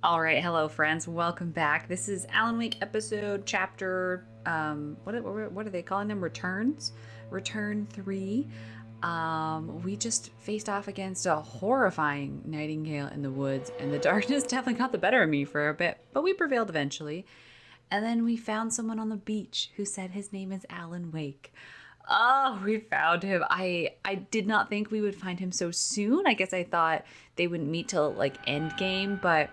All right, hello friends, welcome back. This is Alan Wake episode chapter what are they calling them? Return 3. We just faced off against a horrifying nightingale in the woods, and the darkness definitely got the better of me for a bit, but we prevailed eventually. And then we found someone on the beach who said his name is Alan Wake. Oh, we found him. I did not think we would find him so soon. I guess I thought they wouldn't meet till like end game, but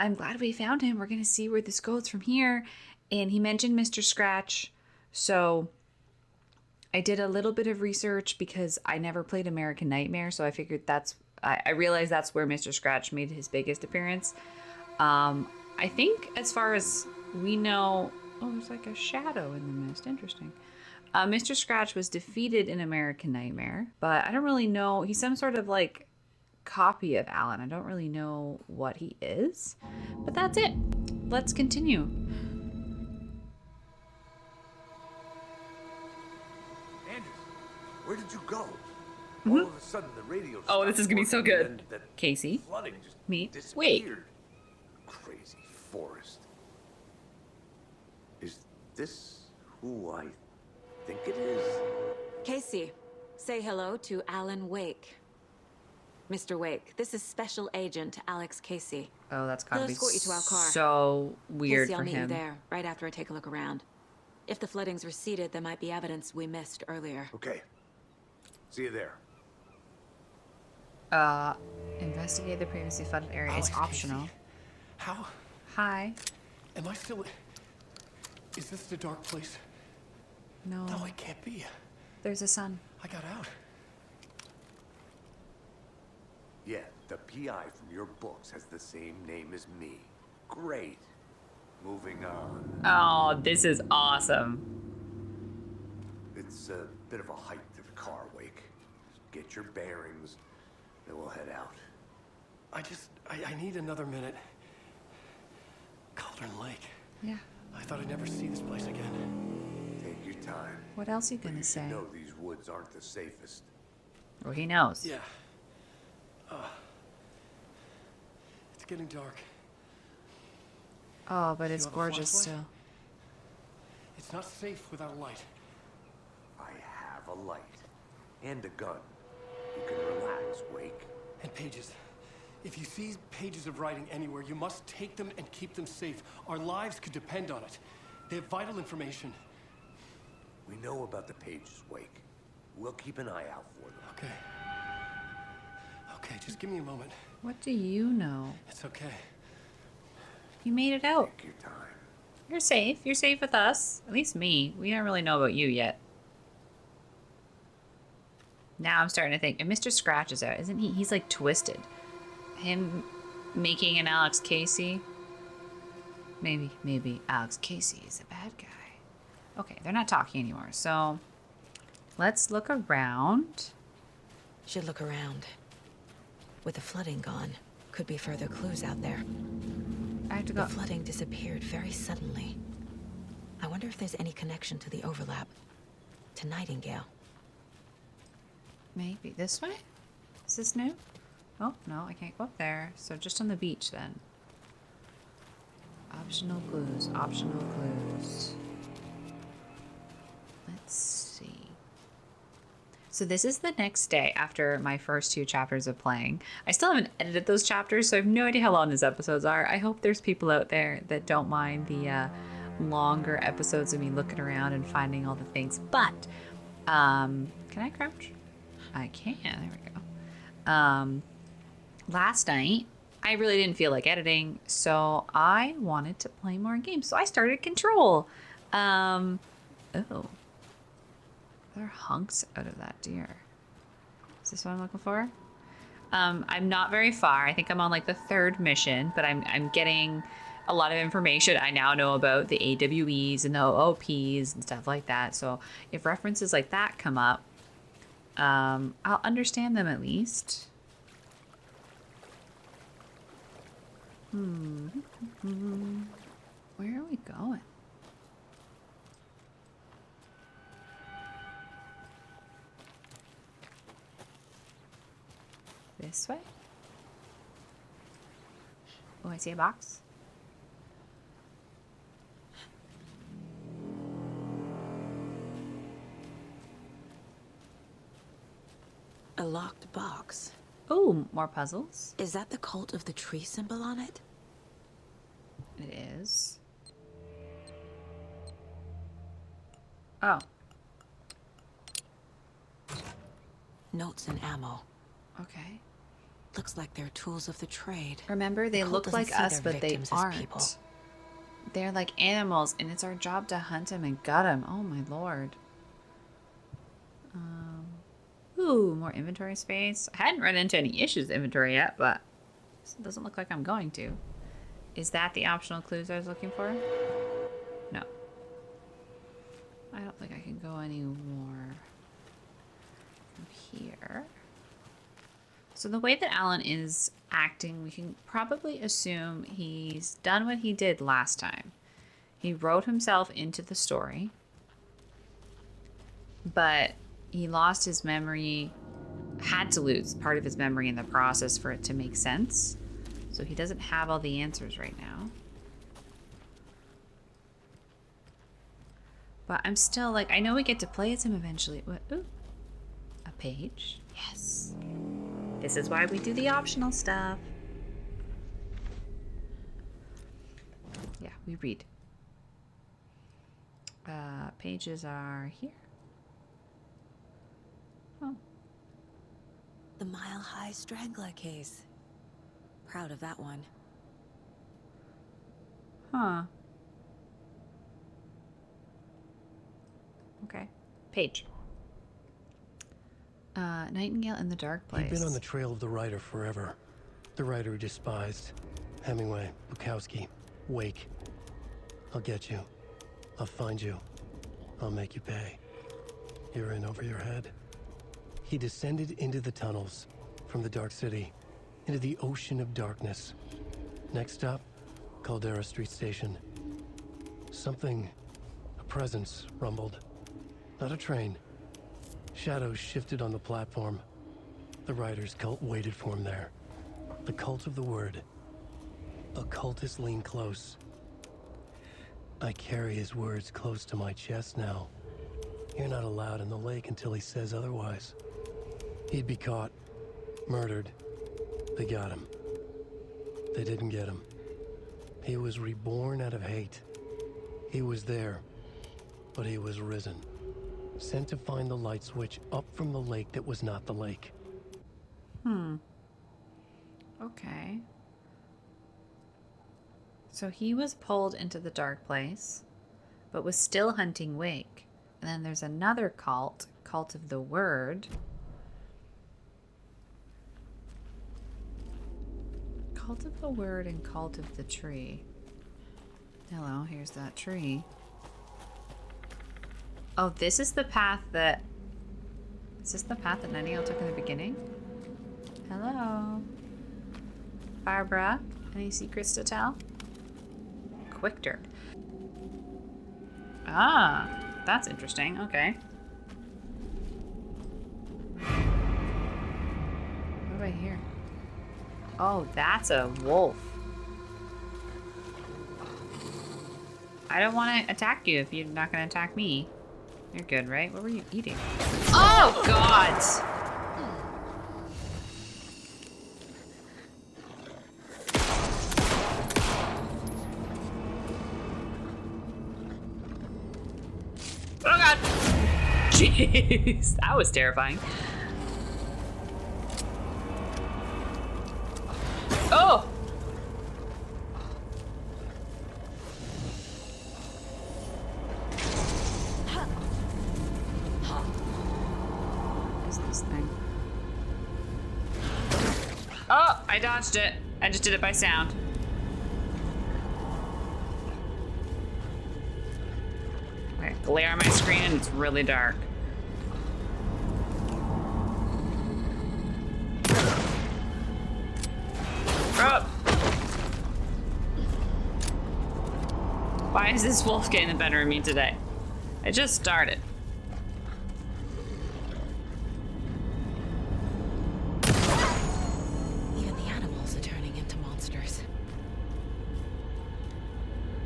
I'm glad we found him. We're going to see where this goes from here. And he mentioned Mr. Scratch. So I did a little bit of research because I never played American Nightmare. So I figured I realized that's where Mr. Scratch made his biggest appearance. I think as far as we know, oh, there's like a shadow in the mist. Interesting. Mr. Scratch was defeated in American Nightmare, but I don't really know. He's some sort of like copy of Alan. I don't really know what he is, but that's it. Let's continue. Andrews, where did you go? All of a sudden the radio Oh, this is gonna be so good. and that Casey, flooding just meet disappeared. Crazy forest. Is this who I think it is? Casey, say hello to Alan Wake. Mr. Wake, this is Special Agent Alex Casey. Oh, that's gotta He'll be escort you to our car. so weird Casey, for I'll meet you him. there, right after I take a look around. If the flooding's receded, there might be evidence we missed earlier. Okay. See you there. Investigate the previously flooded area. It's Alex optional. Casey. How? Hi. Am I still... Is this the dark place? No, No, it can't be. there's a sun. I got out. Yeah, the PI from your books has the same name as me. Great. Moving on. Oh, this is awesome. It's a bit of a hike to the car, Wake. Just get your bearings, then we'll head out. I need another minute. Cauldron Lake. Yeah. I thought I'd never see this place again. Take your time. What else are you gonna You say? should know these woods aren't the safest. Well, he knows. Yeah. It's getting dark. Oh, but it's You have a gorgeous flashlight? still. It's not safe without a light. I have a light and a gun. You can relax, Wake. And pages. If you see pages of writing anywhere, you must take them and keep them safe. Our lives could depend on it. They have vital information. We know about the pages, Wake. We'll keep an eye out for them. Okay. Okay, just give me a moment. What do you know? It's okay. You made it out. Take your time. You're safe. You're safe with us. At least me. We don't really know about you yet. Now I'm starting to think, and Mr. Scratch is out, isn't he? He's like twisted. Him making an Alex Casey. Maybe Alex Casey is a bad guy. Okay, they're not talking anymore, so let's look around. Should look around. With the flooding gone, could be further clues out there. I have to The go. flooding disappeared very suddenly. I wonder if there's any connection to the overlap. To Nightingale. Maybe this way? Is this new? Oh, no, I can't go up there. So just on the beach then. Optional clues, optional clues. Let's see. So this is the next day after my first 2 chapters of playing. I still haven't edited those chapters, so I have no idea how long these episodes are. I hope there's people out there that don't mind the longer episodes of me looking around and finding all the things. But, can I crouch? I can, there we go. Last night, I really didn't feel like editing, so I wanted to play more games. So I started Control. Oh. There are hunks out of that deer. Is this what I'm looking for? I'm not very far. I think I'm on like the 3rd mission, but I'm getting a lot of information. I now know about the AWEs and the OOPs and stuff like that. So if references like that come up, I'll understand them at least. Where are we going? This way? Oh, I see a box. A locked box. Oh, more puzzles. Is that the cult of the tree symbol on it? It is. Oh. Notes and ammo. Okay. Looks like they're tools of the trade. Remember, they The cult look doesn't like see us, their but they victims as aren't. people. They're like animals, and it's our job to hunt them and gut them. Oh my lord. Ooh, more inventory space. I hadn't run into any issues with inventory yet, but it doesn't look like I'm going to. Is that the optional clues I was looking for? No. I don't think I can go any more from here. So the way that Alan is acting, we can probably assume he's done what he did last time. He wrote himself into the story, but he lost his memory, had to lose part of his memory in the process for it to make sense. So he doesn't have all the answers right now. But I'm still like, I know we get to play as him eventually. What? Ooh, a page. Yes. This is why we do the optional stuff. Yeah, we read. Pages are here. Oh. The Mile High Strangler case. Proud of that one. Huh. Okay. Page. Nightingale in the Dark Place. He'd been on the trail of the writer forever. The writer he despised. Hemingway, Bukowski, Wake. I'll get you. I'll find you. I'll make you pay. You're in over your head. He descended into the tunnels, from the Dark City, into the ocean of darkness. Next stop, Caldera Street Station. Something, a presence, rumbled. Not a train. Shadows shifted on the platform. The writer's cult waited for him there. The cult of the word. Occultists lean close. I carry his words close to my chest now. You're not allowed in the lake until he says otherwise. He'd be caught, murdered. They got him. They didn't get him. He was reborn out of hate. He was there, but he was risen. Sent to find the light switch up from the lake that was not the lake. Okay. So he was pulled into the dark place, but was still hunting Wake. And then there's another cult, Cult of the Word. Cult of the Word and Cult of the Tree. Hello, here's that tree. Oh, this is the path that... Is this the path that Nightingale took in the beginning? Hello? Barbara? Any secrets to tell? Quick dirt. Ah, that's interesting. Okay. What do I hear? Oh, that's a wolf. I don't want to attack you if you're not going to attack me. You're good, right? What were you eating? Oh, God! Oh, God! Jeez, that was terrifying. Oh! What is this thing? Oh, I dodged it. I just did it by sound. Okay, glare on my screen and it's really dark. Oh. Why is this wolf getting the better of me today? I just started. Even the animals are turning into monsters.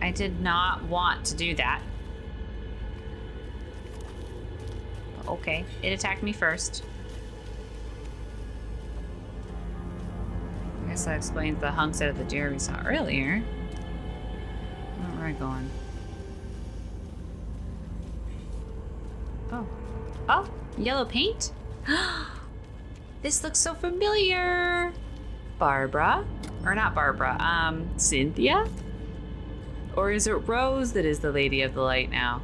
I did not want to do that. Okay, it attacked me first. I guess that explains the hunks out of the deer we saw earlier. Where am I going? Oh. Oh, yellow paint? This looks so familiar. Barbara? Or not Barbara, Cynthia? Or is it Rose that is the Lady of the Light now?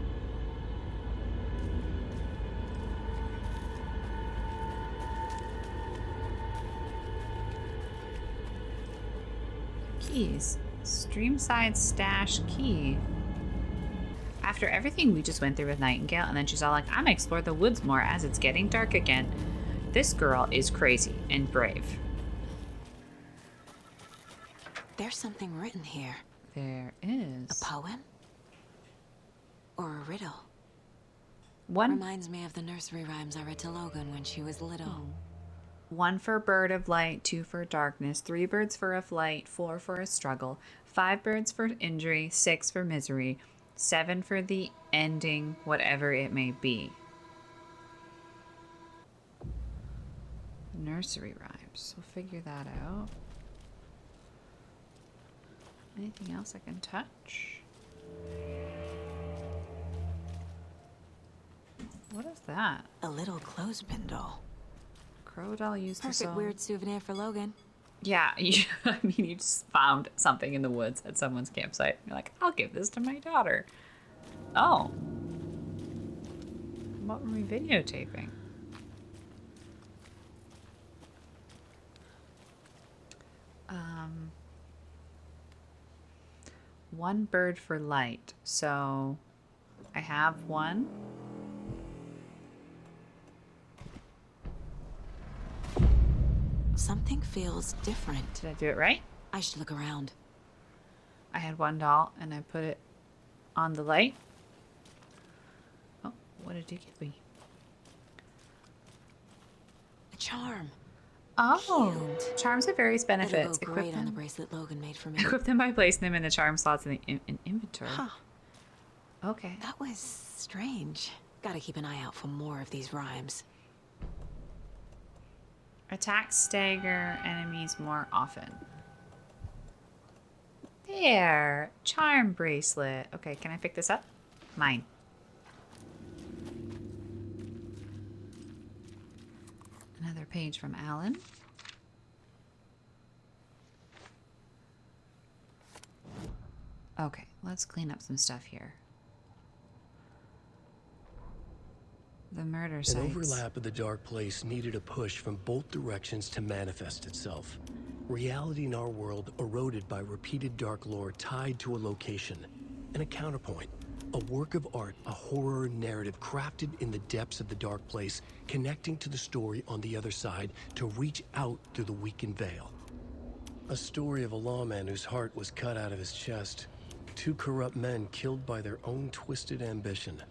Keys. Streamside stash key. After everything we just went through with Nightingale, and then she's all like, I'm gonna explore the woods more as it's getting dark again. This girl is crazy and brave. There's something written here. There is. A poem? Or a riddle? One. Reminds me of the nursery rhymes I read to Logan when she was little. Oh. 1 for bird of light, 2 for darkness, 3 birds for a flight, 4 for a struggle, 5 birds for injury, 6 for misery, 7 for the ending, whatever it may be. Nursery rhymes. We'll figure that out. Anything else I can touch? What is that? A little clothespin doll. Crow doll used to Perfect sew. weird souvenir for Logan. Yeah, I mean, you just found something in the woods at someone's campsite. You're like, I'll give this to my daughter. Oh. What were we videotaping? One bird for light. So I have one. Something feels different. Did I do it right? I should look around. I had one doll and I put it on the light. Oh, what did you give me? A charm. Oh, Cute. charms have various benefits. It'll go great on the bracelet Logan made for me. Equip them by placing them in the charm slots in the inventory. Huh. Okay. That was strange. Gotta keep an eye out for more of these rhymes. Attack stagger enemies more often. There. Charm bracelet. Okay, can I pick this up? Mine. Another page from Alan. Okay, let's clean up some stuff here. The murder sites. An overlap of the dark place needed a push from both directions to manifest itself. Reality in our world eroded by repeated dark lore tied to a location. And a counterpoint. A work of art, a horror narrative crafted in the depths of the dark place, connecting to the story on the other side to reach out through the weakened veil. A story of a lawman whose heart was cut out of his chest. 2 corrupt men killed by their own twisted ambition.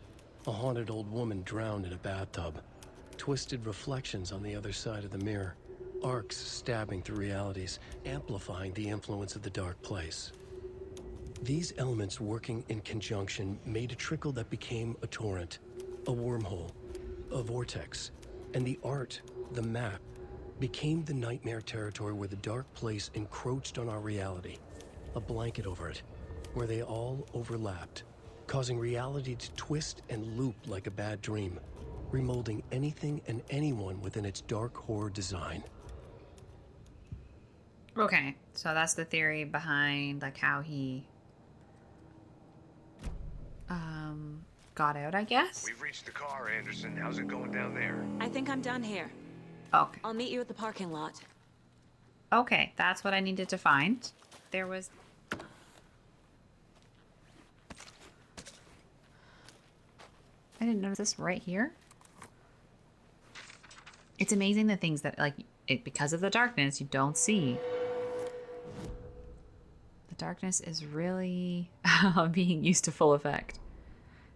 A haunted old woman drowned in a bathtub. Twisted reflections on the other side of the mirror. Arcs stabbing through realities, amplifying the influence of the dark place. These elements working in conjunction made a trickle that became a torrent, a wormhole, a vortex, and the art, the map, became the nightmare territory where the dark place encroached on our reality, a blanket over it, where they all overlapped, causing reality to twist and loop like a bad dream, remolding anything and anyone within its dark horror design. Okay, so that's the theory behind like how he got out, I guess. We've reached the car, Anderson. How's it going down there? I think I'm done here. Okay. I'll meet you at the parking lot. Okay, that's what I needed to find. There was I didn't notice this right here. It's amazing the things that, like, because of the darkness, you don't see. The darkness is really being used to full effect.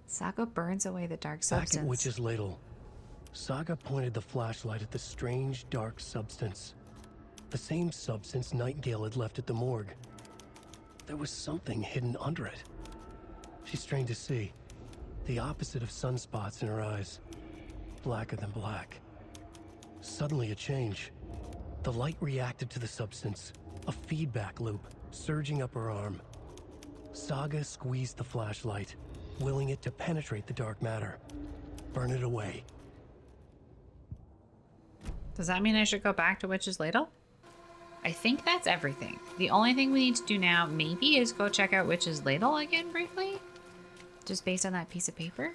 Saga burns away the dark substance. Back at Witch's Ladle, Saga pointed the flashlight at the strange dark substance. The same substance Nightingale had left at the morgue. There was something hidden under it. She strained to see. The opposite of sunspots in her eyes. Blacker than black. Suddenly a change. The light reacted to the substance. A feedback loop, surging up her arm. Saga squeezed the flashlight, willing it to penetrate the dark matter. Burn it away. Does that mean I should go back to Witch's Ladle? I think that's everything. The only thing we need to do now, maybe, is go check out Witch's Ladle again briefly. Just based on that piece of paper.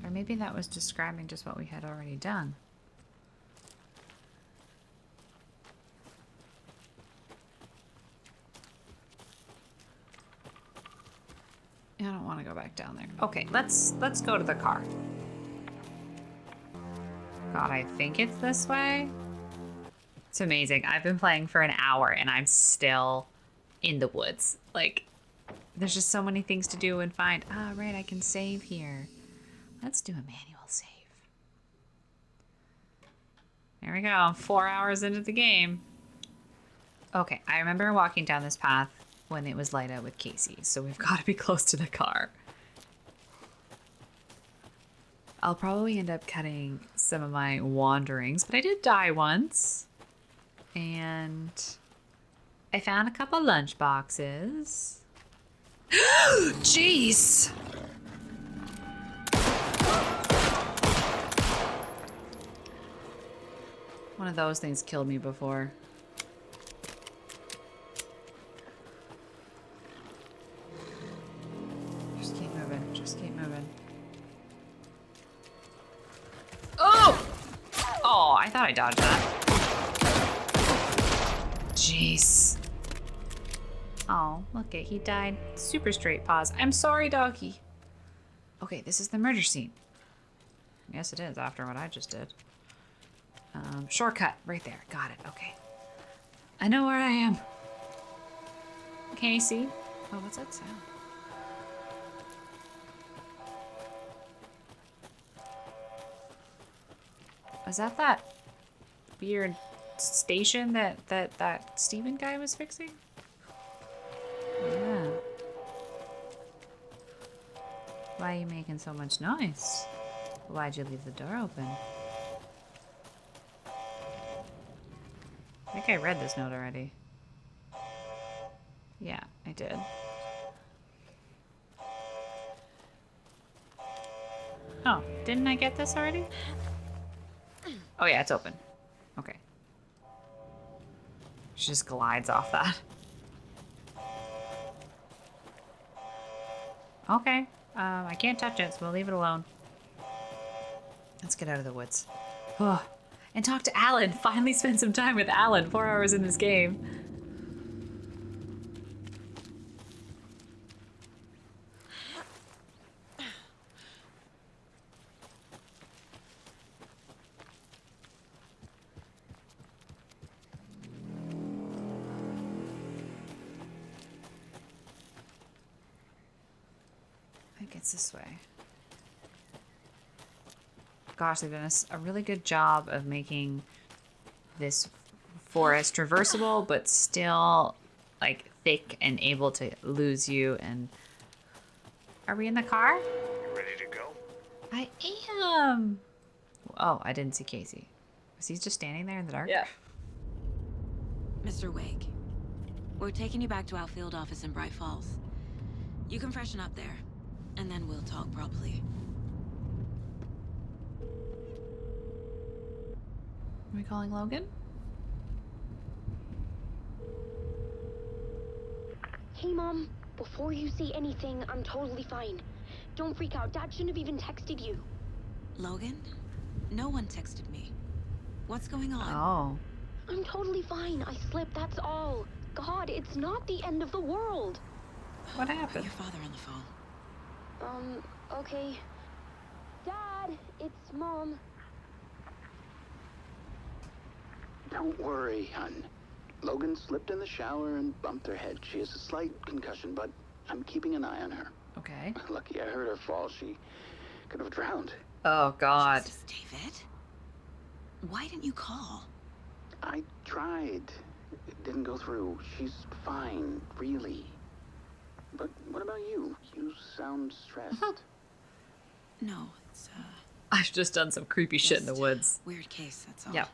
Or maybe that was describing just what we had already done. I don't want to go back down there. Okay, let's go to the car. God, I think it's this way. It's amazing. I've been playing for an hour and I'm still in the woods. Like, there's just so many things to do and find. Ah, right, I can save here. Let's do a manual save. There we go. I'm 4 hours into the game. Okay, I remember walking down this path when it was light out with Casey, so we've got to be close to the car. I'll probably end up cutting some of my wanderings, but I did die once. And I found a couple lunch boxes. Jeez! One of those things killed me before. Just keep moving. Just keep moving. Oh! Oh, I thought I dodged that. Jeez. Oh, look it. He died. Super straight paws. I'm sorry, doggy. Okay, this is the murder scene. Yes, it is after what I just did. Shortcut. Right there. Got it. Okay. I know where I am. Casey. Oh, what's that sound? Was that weird station that Steven guy was fixing? Yeah. Why are you making so much noise? Why'd you leave the door open? I think I read this note already. Yeah, I did. Oh, didn't I get this already? Oh yeah, it's open. Okay. She just glides off that. Okay. I can't touch it, so we'll leave it alone. Let's get out of the woods. Oh, and talk to Alan. Finally spend some time with Alan. 4 hours in this game. I think it's this way. Gosh, they've done a really good job of making this forest traversable, but still like thick and able to lose you. And are we in the car? You ready to go? I am. Oh, I didn't see Casey. Was he just standing there in the dark? Yeah. Mr. Wake, we're taking you back to our field office in Bright Falls. You can freshen up there, and then we'll talk properly. Are we calling Logan? Hey, Mom. Before you say anything, I'm totally fine. Don't freak out. Dad shouldn't have even texted you. Logan? No one texted me. What's going on? Oh. I'm totally fine. I slipped, that's all. God, it's not the end of the world. What Put happened? your father on the phone. Okay. Dad, it's Mom. Don't worry, hon. Logan slipped in the shower and bumped her head. She has a slight concussion, but I'm keeping an eye on her. Okay. Lucky I heard her fall. She could have drowned. Oh, God. Jesus, David? Why didn't you call? I tried. It didn't go through. She's fine, really. But what about you? You sound stressed. No, it's I've just done some creepy shit in the just woods. weird case, that's all. Yeah.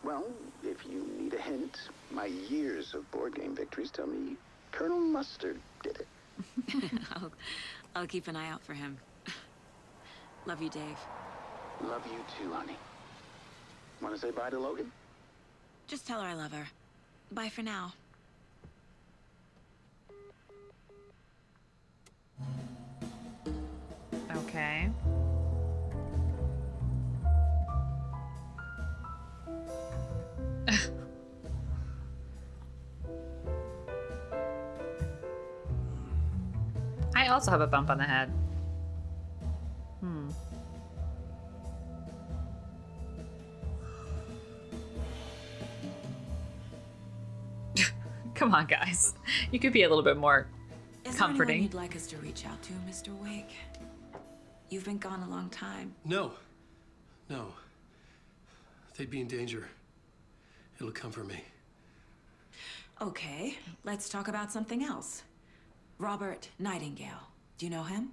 Well, if you need a hint, my years of board game victories tell me Colonel Mustard did it. I'll keep an eye out for him. Love you, Dave. Love you too, honey. Want to say bye to Logan? Just tell her I love her. Bye for now. Okay. I also have a bump on the head. Come on, guys. You could be a little bit more Is there comforting. anyone you'd like us to reach out to, Mr. Wake? You've been gone a long time. No. No. They'd be in danger. It'll comfort me. Okay, let's talk about something else. Robert Nightingale. Do you know him?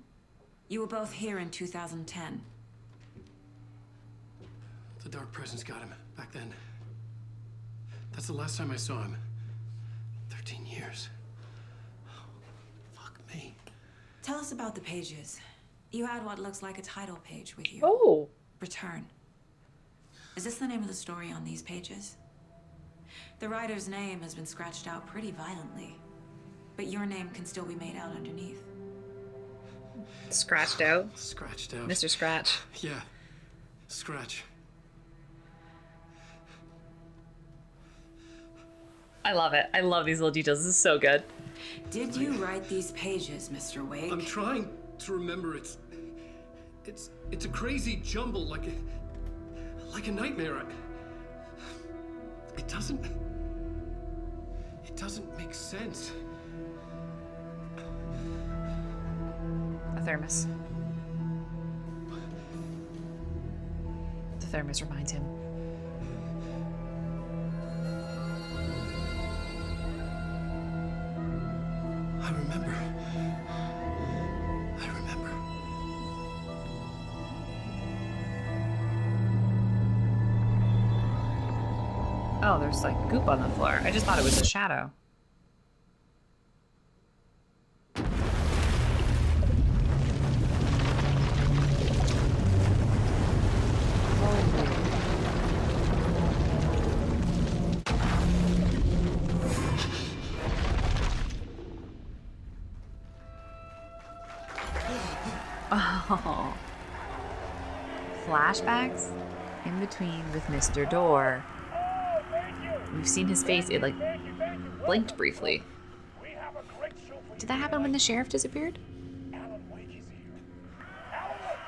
You were both here in 2010. The Dark Presence got him back then. That's the last time I saw him. 13 years. Oh, fuck me. Tell us about the pages. You had what looks like a title page with you. Oh. Return. Is this the name of the story on these pages? The writer's name has been scratched out pretty violently, but your name can still be made out underneath. Scratched out. Scratched out. Mr. Scratch. Yeah. Scratch. I love it. I love these little details. This is so good. Did you write these pages, Mr. Wake? I'm trying to remember. It's a crazy jumble, like a nightmare. It doesn't make sense. A thermos. The thermos reminds him. I remember. Oh, there's like goop on the floor. I just thought it was a shadow. Oh. Flashbacks in between with Mr. Door. We've seen his face. It like blinked briefly. Did that happen when the sheriff disappeared? Alan Wake is here. Alan Wake,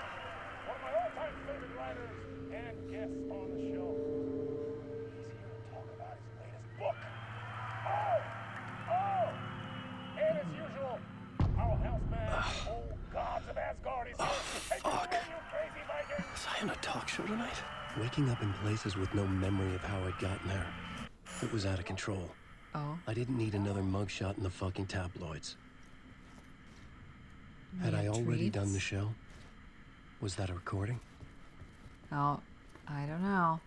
one of my all-time favorite writers and guests on the show. He's here to talk about his latest book. Oh! And as usual, our houseman, old gods of Asgard, is here. Take it away, you crazy Viking! Was I on a talk show tonight? Waking up in places with no memory of how I'd gotten there. It was out of control. Oh. I didn't need another mugshot in the fucking tabloids. Had I already done the show? Was that a recording? Oh, I don't know.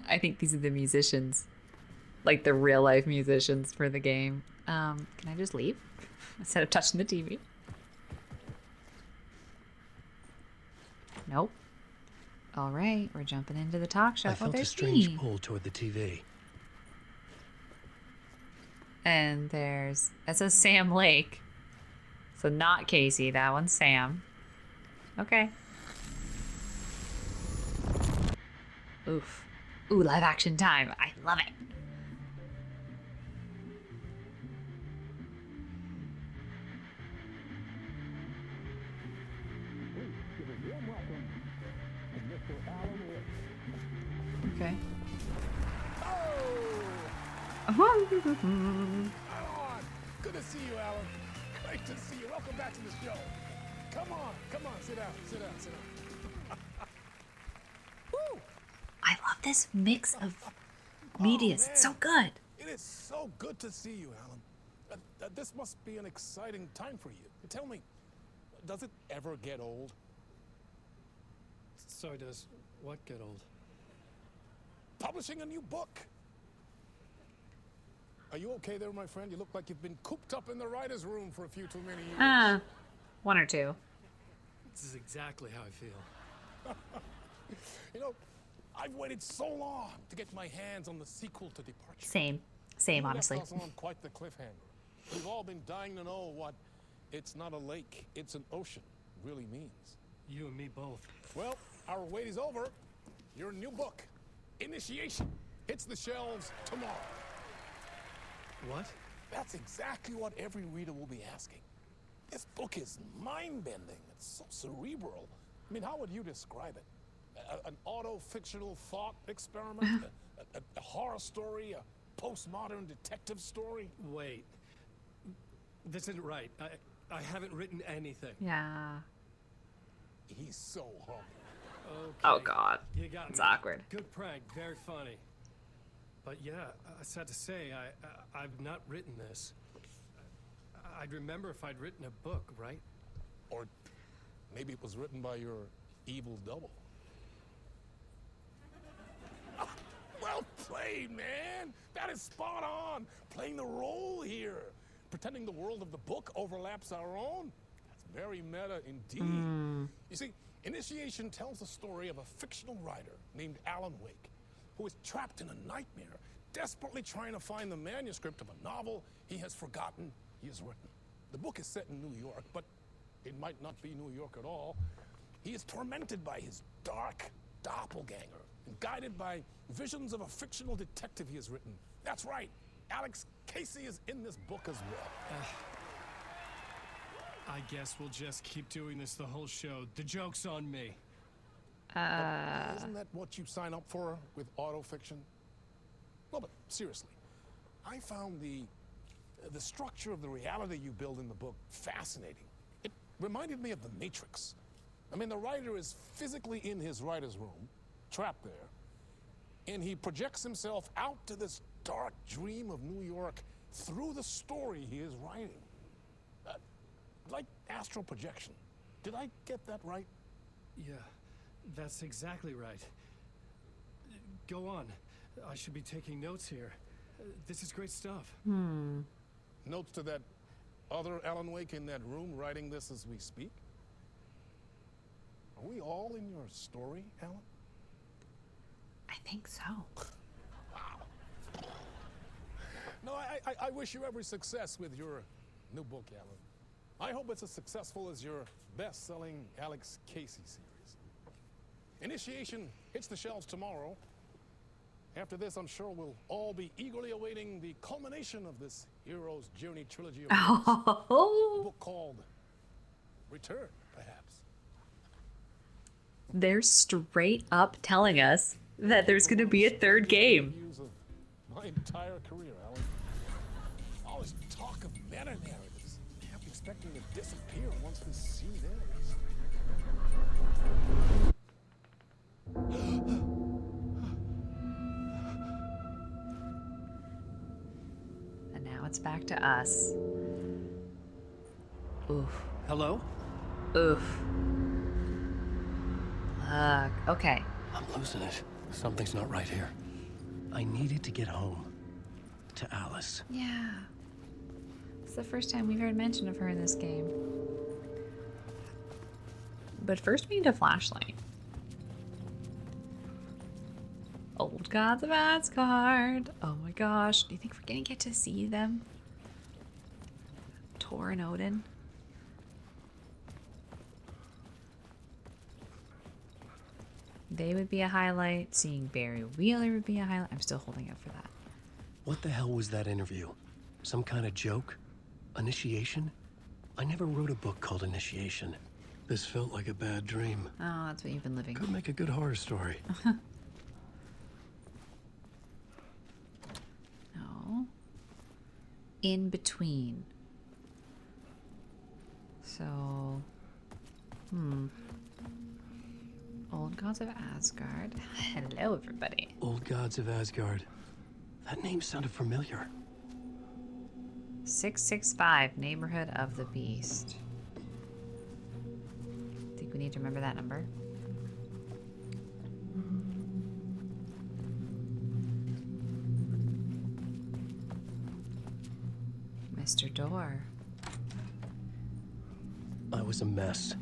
I think these are the musicians. Like the real life musicians for the game. Can I just leave? Instead of touching the TV? Nope. All right, we're jumping into the talk show. I felt a there's strange me. pull toward the TV. And there's, it says Sam Lake. So not Casey, that one's Sam. Okay. Oof. Ooh, live action time. I love it. Okay. Alan! Good to see you, Alan. Great to see you. Welcome back to the show. Come on, sit down. I love this mix of medias. It's so good. It is so good to see you, Alan. This must be an exciting time for you. Tell me, does it ever get old? So does what get old? Publishing a new book. Are you okay there, my friend? You look like you've been cooped up in the writer's room for a few too many years. One or two. This is exactly how I feel. You know, I've waited so long to get my hands on the sequel to Departure. Same, You honestly. left us on quite the cliffhanger. We've all been dying to know what "it's not a lake, it's an ocean" really means. You and me both. Well, our wait is over. Your new book, Initiation, hits the shelves tomorrow. What? That's exactly what every reader will be asking. This book is mind-bending. It's so cerebral. I mean, how would you describe it? An auto-fictional thought experiment? a horror story? A postmodern detective story? Wait. This isn't right. I haven't written anything. Yeah. He's so humble. Okay. Oh God. You got It's me. awkward. Good prank. Very funny. But yeah, sad to say, I've not written this. I'd remember if I'd written a book, right? Or maybe it was written by your evil double. Well played, man! That is spot on! Playing the role here. Pretending the world of the book overlaps our own. That's very meta indeed. You see, Initiation tells the story of a fictional writer named Alan Wake, who is trapped in a nightmare, desperately trying to find the manuscript of a novel he has forgotten he has written. The book is set in New York, but it might not be New York at all. He is tormented by his dark doppelganger and guided by visions of a fictional detective he has written. That's right, Alex Casey is in this book as well. I guess we'll just keep doing this the whole show. The joke's on me. Isn't that what you sign up for with autofiction? No, but seriously, I found the structure of the reality you build in the book fascinating. It reminded me of The Matrix. I mean, the writer is physically in his writer's room, trapped there, and he projects himself out to this dark dream of New York through the story he is writing. Like astral projection. Did I get that right? Yeah, that's exactly right. Go on. I should be taking notes here. This is great stuff. Notes to that other Alan Wake in that room writing this as we speak? Are we all in your story, Alan? I think so. Wow. No, I wish you every success with your new book, Alan. I hope it's as successful as your best-selling Alex Casey series. Initiation hits the shelves tomorrow. After this, I'm sure we'll all be eagerly awaiting the culmination of this hero's journey trilogy of books. A book called Return, perhaps. They're straight up telling us that there's going to be a third game. Views of my entire career, Alan. All this talk of meta-narratives. Kept expecting to disappear once this scene ends. And now it's back to us. Oof. Hello? Oof. Okay. I'm losing it. Something's not right here. I needed to get home. To Alice. Yeah. It's the first time we've heard mention of her in this game. But first we need a flashlight. Old Gods of Asgard. Oh my gosh. Do you think we're gonna get to see them? Thor and Odin? They would be a highlight. Seeing Barry Wheeler would be a highlight. I'm still holding out for that. What the hell was that interview? Some kind of joke? Initiation? I never wrote a book called Initiation. This felt like a bad dream. Oh, that's what you've been living. Could make a good horror story. No. In between. So. Old Gods of Asgard. Hello, everybody. Old Gods of Asgard. That name sounded familiar. 665, Neighborhood of the Beast. Think we need to remember that number? Mr. Door. I was a mess.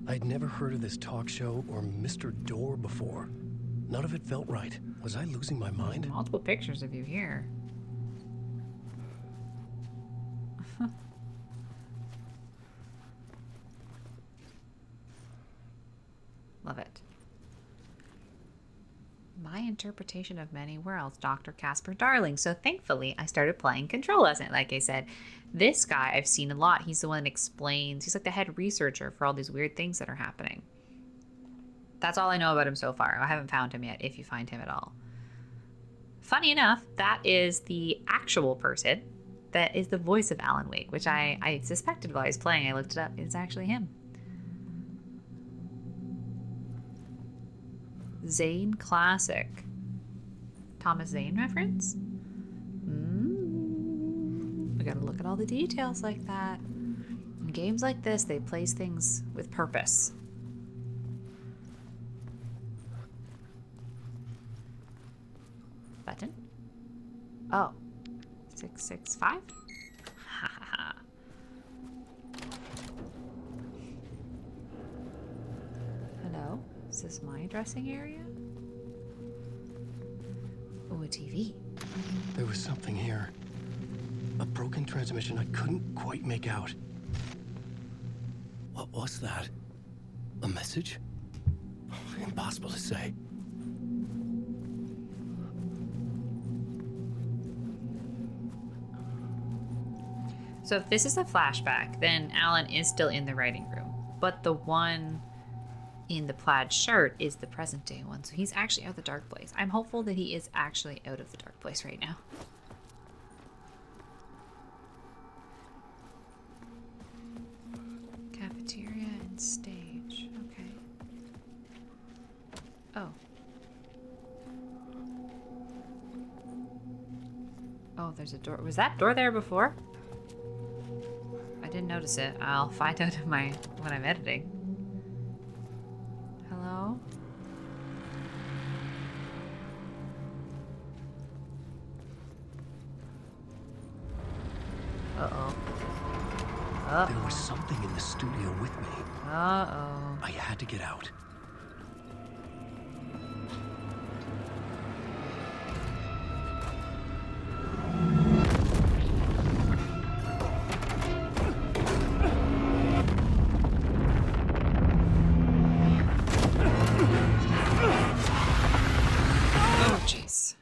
I'd never heard of this talk show or Mr. Door before. None of it felt right. Was I losing my mind? Multiple pictures of you here. Love it. My interpretation of many worlds, Dr. Casper Darling. So thankfully, I started playing Control Lesson. Like I said, this guy I've seen a lot. He's the one that explains. He's like the head researcher for all these weird things that are happening. That's all I know about him so far. I haven't found him yet, if you find him at all. Funny enough, that is the actual person that is the voice of Alan Wake, which I suspected while I was playing. I looked it up. It's actually him. Zane Classic. Thomas Zane reference? We gotta look at all the details like that. In games like this, they place things with purpose. Button? Oh. 665? Ha ha ha. Hello? Is this my dressing area? Oh, a TV. There was something here. A broken transmission I couldn't quite make out. What was that? A message? Impossible to say. So if this is a flashback, then Alan is still in the writing room. But the one in the plaid shirt is the present day one. So he's actually out of the dark place. I'm hopeful that he is actually out of the dark place right now. Cafeteria and stage. Okay. Oh. Oh, there's a door. Was that door there before? I didn't notice it. I'll find out when I'm editing. Hello? Uh-oh. There was something in the studio with me. Uh-oh. I had to get out. Oh, jeez.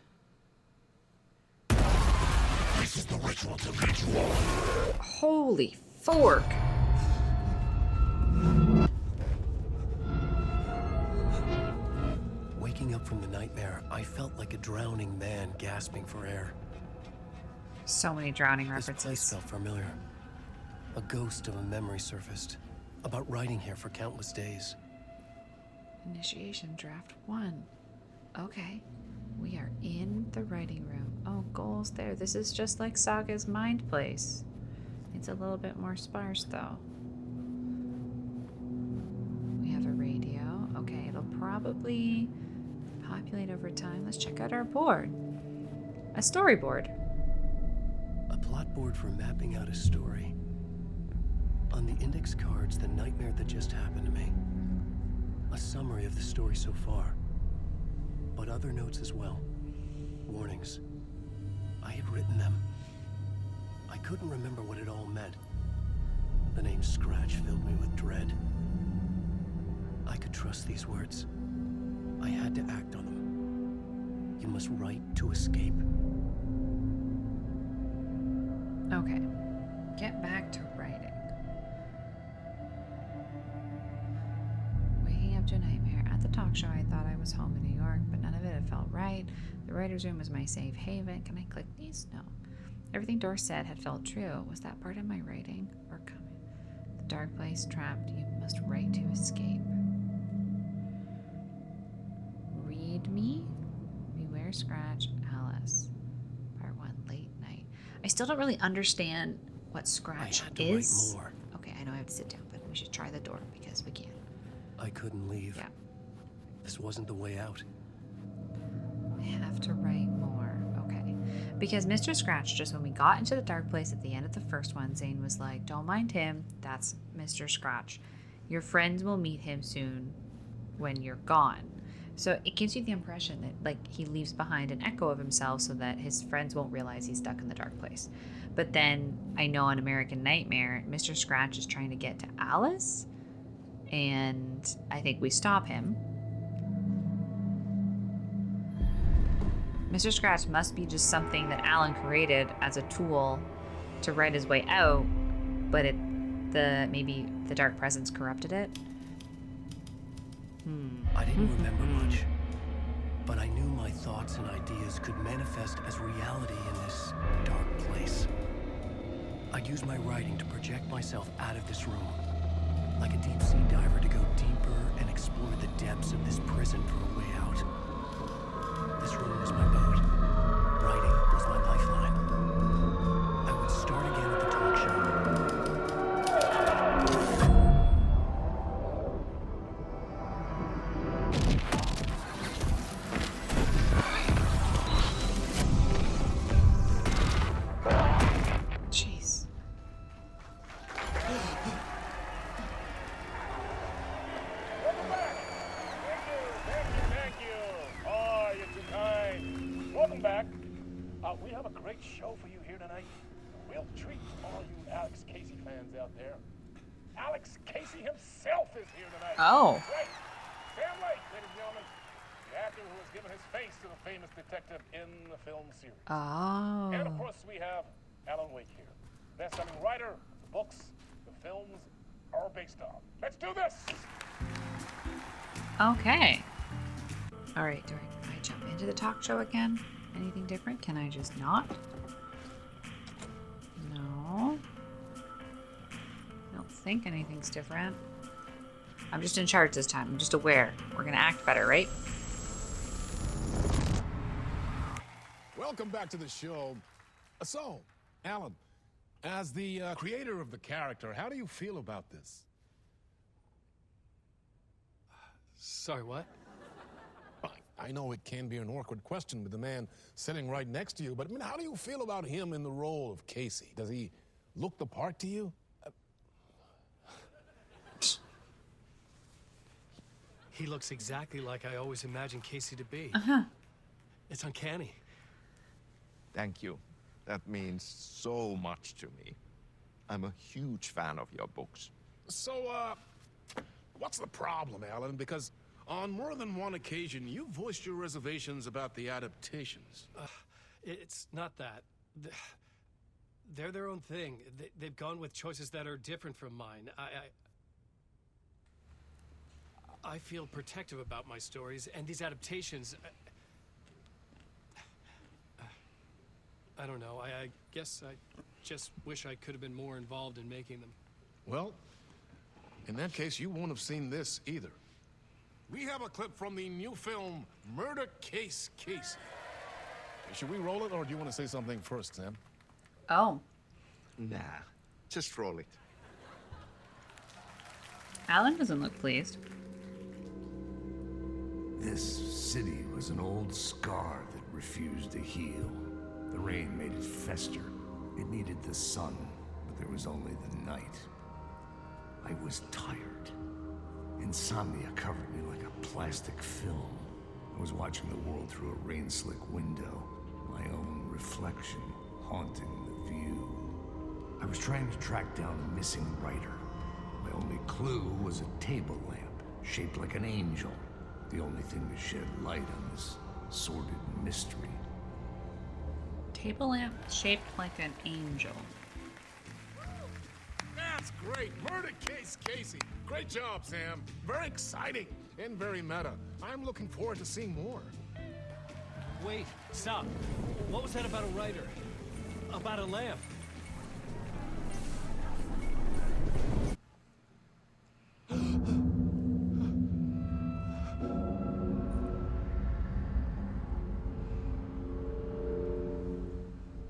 This is the ritual to lead you all. Holy fork. Waking up from the nightmare, I felt like a drowning man gasping for air. So many drowning This place references. felt familiar. A ghost of a memory surfaced. About writing here for countless days. Initiation draft 1. Okay. We are in the writing room. Oh, goals there. This is just like Saga's Mind Place. It's a little bit more sparse, though. We have a radio. Okay, it'll probably populate over time. Let's check out our board. A storyboard. A plot board for mapping out a story. On the index cards, the nightmare that just happened to me. A summary of the story so far. But other notes as well. Warnings. I had written them. I couldn't remember what it all meant. The name Scratch filled me with dread. I could trust these words. I had to act on them. You must write to escape. Okay. Get back to writing. Waking up to a nightmare. At the talk show, I thought I was home in New York, but none of it had felt right. The writer's room was my safe haven. Can I click these? No. Everything Dor said had felt true. Was that part of my writing? Or coming? The dark place, trapped. You must write to escape. Mr. Scratch, Alice. Part 1, late night. I still don't really understand what Scratch I had to is. write more. Okay, I know I have to sit down, but we should try the door because we can. I couldn't leave. Yeah. This wasn't the way out. I have to write more. Okay. Because Mr. Scratch, just when we got into the dark place at the end of the first one, Zane was like, don't mind him. That's Mr. Scratch. Your friends will meet him soon when you're gone. So it gives you the impression that, like, he leaves behind an echo of himself so that his friends won't realize he's stuck in the dark place. But then I know on American Nightmare, Mr. Scratch is trying to get to Alice. And I think we stop him. Mr. Scratch must be just something that Alan created as a tool to write his way out, but maybe the dark presence corrupted it. I didn't remember much, but I knew my thoughts and ideas could manifest as reality in this dark place. I'd use my writing to project myself out of this room, like a deep sea diver to go deeper and explore the depths of this prison for a way out. This room was my boat. Writing was my lifeline. I would start again at the talk show. Jeez. Thank you. Oh, you're too kind. Welcome back. We have a great show for you here tonight. We'll treat all you Alex Casey fans out there. Alex Casey himself is here tonight. Oh. Right. Sam Lake, ladies and gentlemen. The actor who has given his face to the famous detective in the film series. Oh. And of course, we have Alan Wake here. Best-selling writer, the books, the films are based on. Let's do this! Okay. All right, do I jump into the talk show again? Anything different? Can I just not? No. I don't think anything's different. I'm just in charge this time. I'm just aware. We're gonna act better, right? Welcome back to the show. So, Alan, as the creator of the character, how do you feel about this? Sorry, what? I know it can be an awkward question with the man sitting right next to you, but I mean, how do you feel about him in the role of Casey? Does he look the part to you? He looks exactly like I always imagined Casey to be. It's uncanny. Thank you. That means so much to me. I'm a huge fan of your books. So, what's the problem, Alan? Because on more than one occasion, you voiced your reservations about the adaptations. It's not that. They're their own thing. They've gone with choices that are different from mine. I feel protective about my stories, and these adaptations... I don't know. I guess I just wish I could have been more involved in making them. Well, in that case, you won't have seen this either. We have a clip from the new film, Murder Case Casey. Should we roll it, or do you want to say something first, Sam? Oh. Nah, just roll it. Alan doesn't look pleased. This city was an old scar that refused to heal. The rain made it fester. It needed the sun, but there was only the night. I was tired. Insomnia covered me like a plastic film. I was watching the world through a rain-slick window, my own reflection haunting the view. I was trying to track down a missing writer. My only clue was a table lamp, shaped like an angel. The only thing to shed light on this sordid mystery. Table lamp shaped like an angel. That's great. Murder Case Casey. Great job, Sam. Very exciting and very meta. I'm looking forward to seeing more. Wait, stop. What was that about a writer? About a lamp?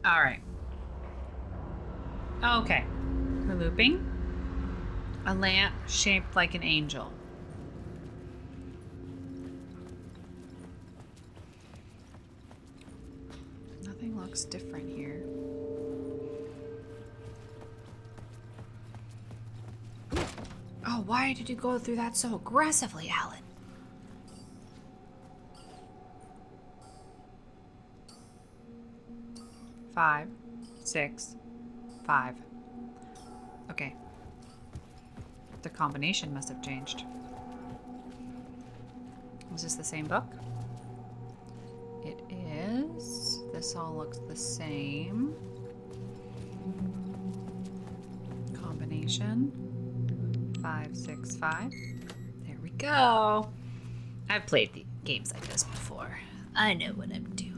All right. Okay. We're looping. A lamp shaped like an angel. Nothing looks different here. Oh, why did you go through that so aggressively, Alan? Five, 6, 5. Okay. The combination must have changed. Is this the same book? It is. This all looks the same. Combination. 5, 6, 5. There we go. I've played the games like this before. I know what I'm doing.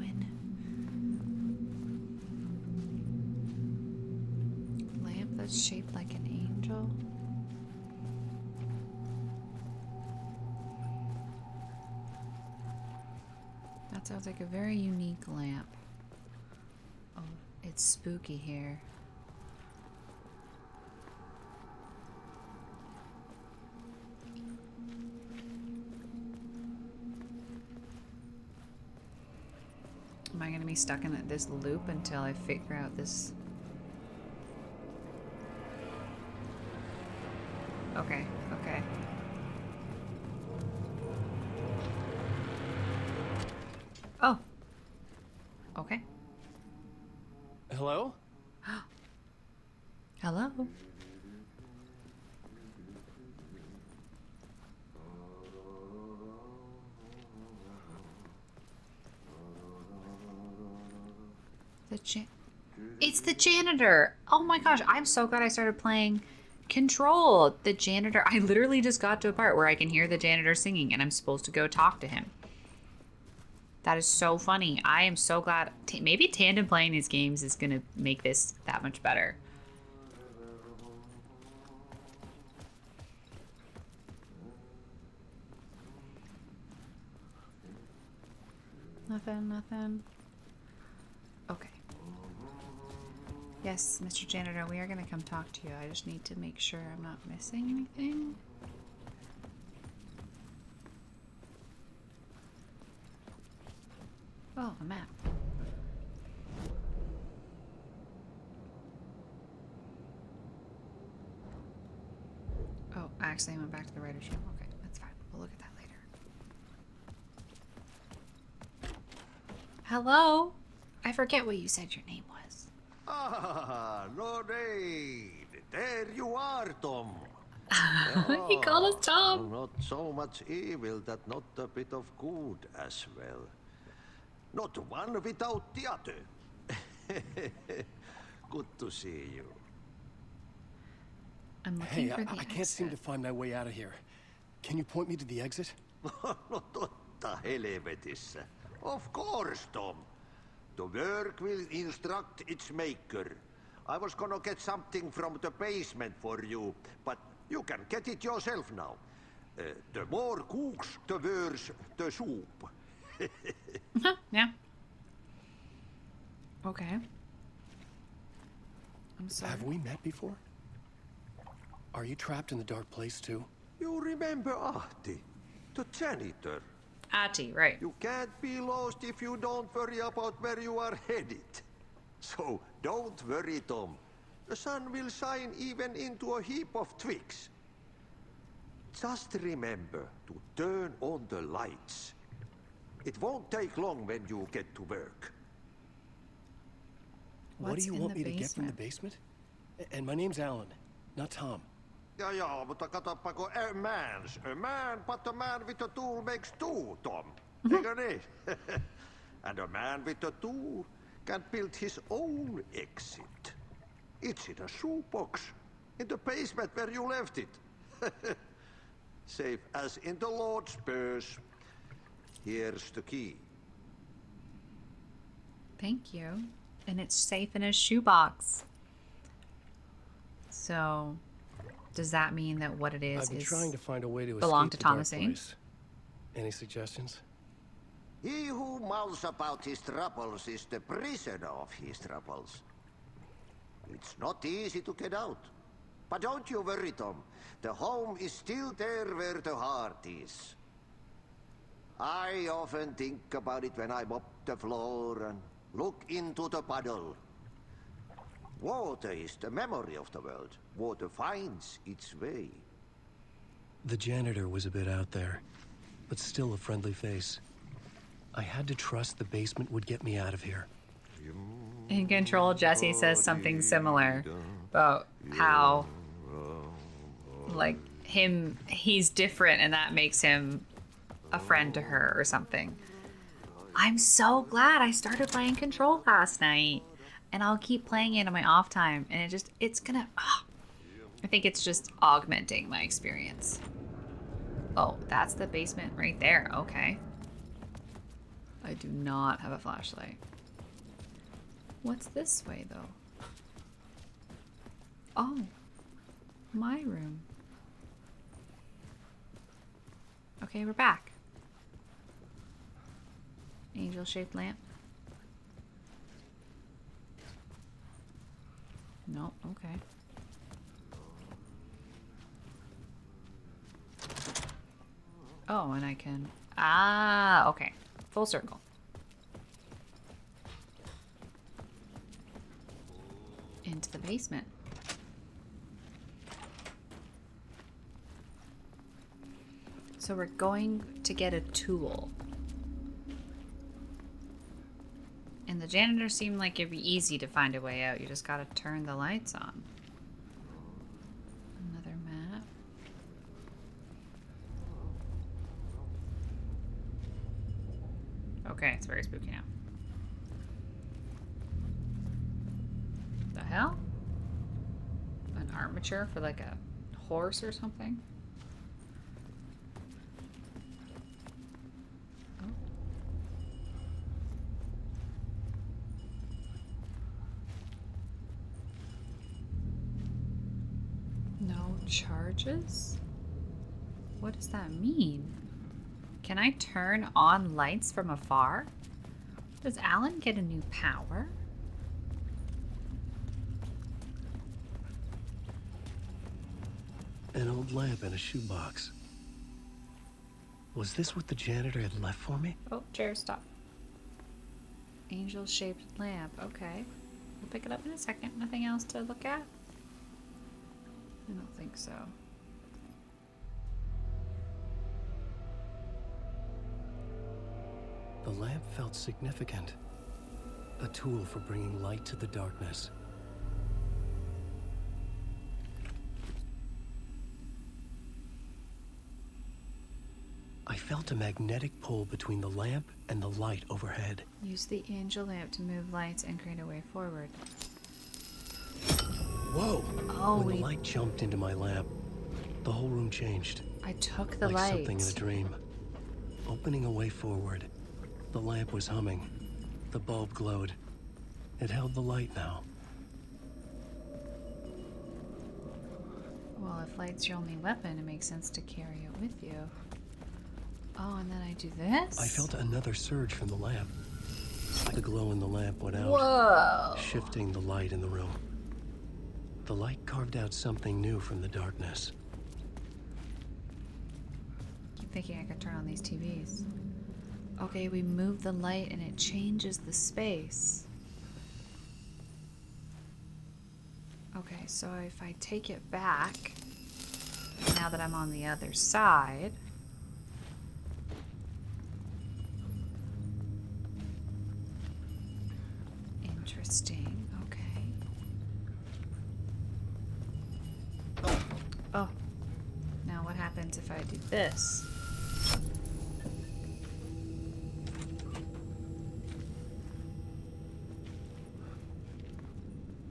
Lamp that's shaped like an angel. That sounds like a very unique lamp. Oh, it's spooky here. Am I going to be stuck in this loop until I figure out this? Okay, okay. Oh. Okay. Hello? Hello. It's the janitor. Oh my gosh, I'm so glad I started playing Control. The janitor. I literally just got to a part where I can hear the janitor singing and I'm supposed to go talk to him. That is so funny. I am so glad. Maybe tandem playing these games is going to make this that much better. Nothing. Okay. Yes, Mr. Janitor, we are going to come talk to you. I just need to make sure I'm not missing anything. Oh, a map. Oh, actually, I went back to the writer's room. Okay, that's fine. We'll look at that later. Hello? I forget what you said your name was. Ah, Lorraine. There you are, Tom. He called us Tom. Not so much evil that not a bit of good as well. Not one without the other. Good to see you. I'm looking Hey, for the I can't seem to find my way out of here. Can you point me to the exit? No totta helvetissä. Of course, Tom. The work will instruct its maker. I was gonna get something from the basement for you, but you can get it yourself now. The more cooks, the worse the soup. Yeah. Okay. I'm sorry. Have we met before? Are you trapped in the dark place too? You remember Ahti, the janitor. Ati, right. You can't be lost if you don't worry about where you are headed. So don't worry, Tom. The sun will shine even into a heap of twigs. Just remember to turn on the lights. It won't take long when you get to work. What do you want me to get from the basement? basement? And my name's Alan, not Tom. Ja, mutta katsoppa, a man, but a man with a tool makes two, Tom. Eikö niin? And a man with a tool can build his own exit. It's in a shoebox, in the basement where you left it. Safe as in the Lord's purse. Here's the key. Thank you. And it's safe in a shoebox. So, does that mean that what it is I've been trying to find a way to belong escape to the dark Thomas Zane? place. Any suggestions? He who mouths about his troubles is the prisoner of his troubles. It's not easy to get out. But don't you worry, Tom. The home is still there where the heart is. I often think about it when I mop the floor and look into the puddle. Water is the memory of the world. Water finds its way. The janitor was a bit out there, but still a friendly face. I had to trust the basement would get me out of here. In Control, Jesse says something similar about how, like, he's different and that makes him a friend to her or something. I'm so glad I started playing Control last night, and I'll keep playing it on my off time, and it's gonna, I think it's just augmenting my experience. Oh, that's the basement right there. Okay. I do not have a flashlight. What's this way, though? Oh, my room. Okay, we're back. Angel-shaped lamp. No, okay. Oh, and I can... Ah, okay. Full circle. Into the basement. So we're going to get a tool. And the janitor seemed like it'd be easy to find a way out. You just gotta turn the lights on. Another map. Okay, it's very spooky now. The hell? An armature for like a horse or something? Oh. No charges? What does that mean? Can I turn on lights from afar? Does Alan get a new power? An old lamp in a shoebox. Was this what the janitor had left for me? Oh, chair, stop. Angel-shaped lamp. Okay. We'll pick it up in a second. Nothing else to look at? I don't think so. The lamp felt significant. A tool for bringing light to the darkness. I felt a magnetic pull between the lamp and the light overhead. Use the angel lamp to move lights and create a way forward. Whoa! Oh, when the light jumped into my lamp, the whole room changed. I took the like light. Something in a dream. Opening a way forward. The lamp was humming. The bulb glowed. It held the light now. Well, if light's your only weapon, it makes sense to carry it with you. Oh, and then I do this? I felt another surge from the lamp. The glow in the lamp went out, Whoa! shifting the light in the room. The light carved out something new from the darkness. Keep thinking I could turn on these TVs. Okay, we move the light and it changes the space. Okay, so if I take it back, now that I'm on the other side... Interesting, okay. Oh. Now what happens if I do this?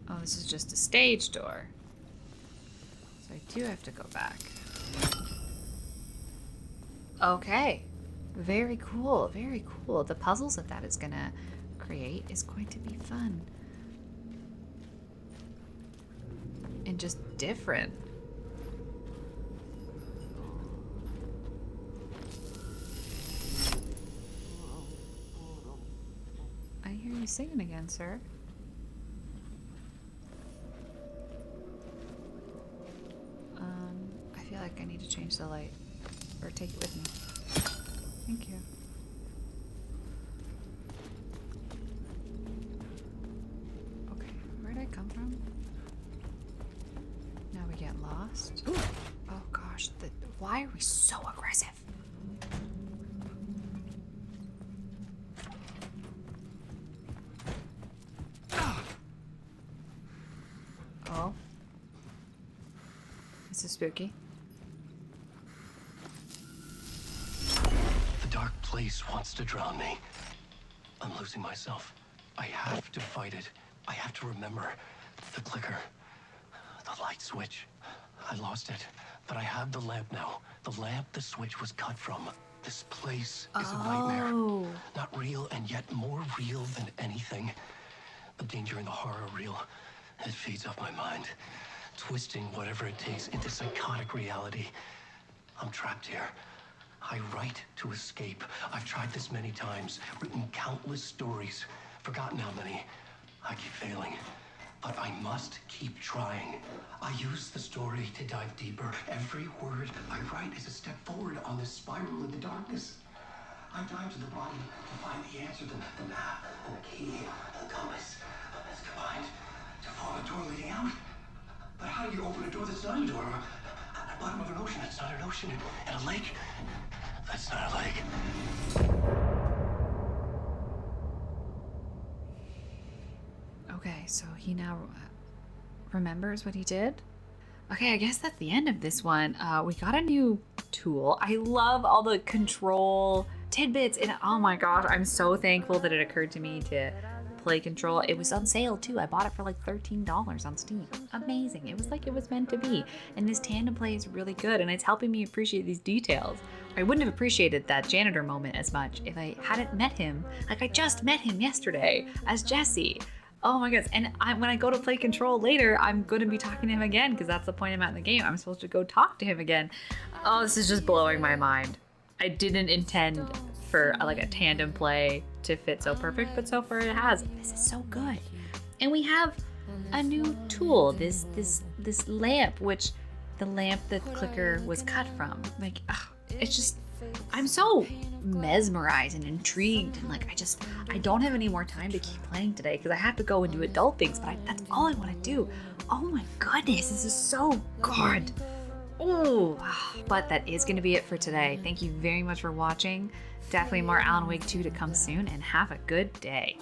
Oh, this is just a stage door. So I do have to go back. Okay. Very cool, very cool. The puzzles that is gonna create is going to be fun. And just different. hear you singing again, sir. I feel like I need to change the light. Or take it with me. Thank you. Okay, where'd I come from? Now we get lost. Oh gosh, why are we so aggressive? Oh. This is spooky. The dark place wants to drown me. I'm losing myself. I have to fight it. I have to remember the clicker, the light switch. I lost it, but I have the lamp now. The lamp the switch was cut from. This place is a nightmare. Not real, and yet more real than anything. The danger and the horror real. It feeds off my mind, twisting whatever it takes into psychotic reality. I'm trapped here. I write to escape. I've tried this many times, written countless stories, forgotten how many. I keep failing, but I must keep trying. I use the story to dive deeper. Every word I write is a step forward on this spiral in the darkness. I dive to the bottom to find the answer, the map, and the key, and the compass. It's combined to form a door leading out. But how do you open a door that's not a door? At the bottom of an ocean, that's not an ocean. And a lake, that's not a lake. Okay, so he now remembers what he did. Okay, I guess that's the end of this one. We got a new tool. I love all the control tidbits, and oh my gosh, I'm so thankful that it occurred to me to play control. It was on sale too. I bought it for like $13 on Steam. Amazing. It was like it was meant to be. And this tandem play is really good, and it's helping me appreciate these details. I wouldn't have appreciated that janitor moment as much if I hadn't met him. Like, I just met him yesterday as Jesse. Oh my goodness. And when I go to play control later, I'm going to be talking to him again, because that's the point I'm at in the game. I'm supposed to go talk to him again. Oh, this is just blowing my mind. I didn't intend for like a tandem play to fit so perfect, but so far it has. This is so good. And we have a new tool, this lamp, which the lamp the clicker was cut from. Like, it's just, I'm so mesmerized and intrigued, and like I don't have any more time to keep playing today because I have to go and do adult things, but that's all I want to do. Oh my goodness, this is so good. Oh, but that is going to be it for today. Thank you very much for watching. Definitely more Alan Wake 2 to come soon, and have a good day.